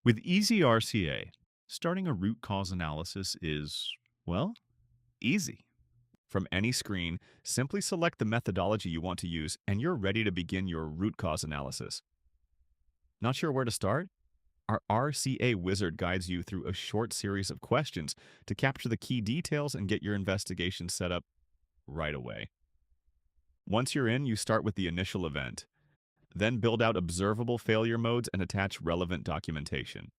With EasyRCA, starting a root cause analysis is, well, easy. From any screen, simply select the methodology you want to use and you're ready to begin your root cause analysis. Not sure where to start? Our RCA wizard guides you through a short series of questions to capture the key details and get your investigation set up right away. Once you're in, you start with the initial event, then build out observable failure modes and attach relevant documentation.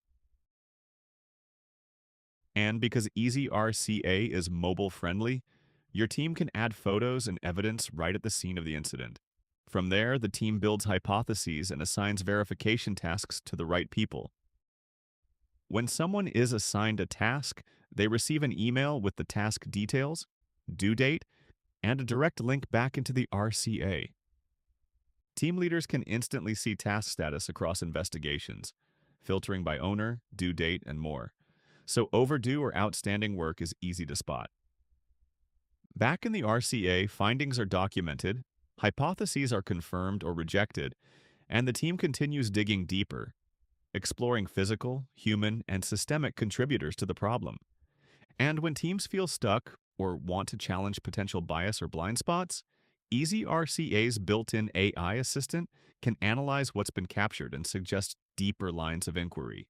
And because EasyRCA is mobile friendly, your team can add photos and evidence right at the scene of the incident. From there, the team builds hypotheses and assigns verification tasks to the right people. When someone is assigned a task, they receive an email with the task details, due date, and a direct link back into the RCA. Team leaders can instantly see task status across investigations, filtering by owner, due date, and more. So overdue or outstanding work is easy to spot. Back in the RCA, findings are documented, hypotheses are confirmed or rejected, and the team continues digging deeper, exploring physical, human, and systemic contributors to the problem. And when teams feel stuck or want to challenge potential bias or blind spots, EasyRCA's built-in AI assistant can analyze what's been captured and suggest deeper lines of inquiry.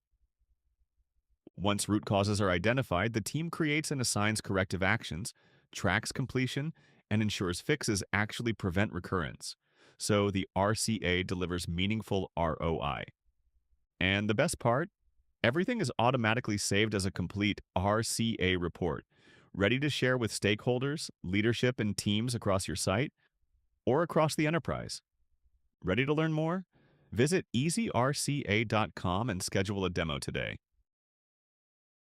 Once root causes are identified, the team creates and assigns corrective actions, tracks completion, and ensures fixes actually prevent recurrence. So the RCA delivers meaningful ROI. And the best part? Everything is automatically saved as a complete RCA report, ready to share with stakeholders, leadership, and teams across your site or across the enterprise. Ready to learn more? Visit easyrca.com and schedule a demo today.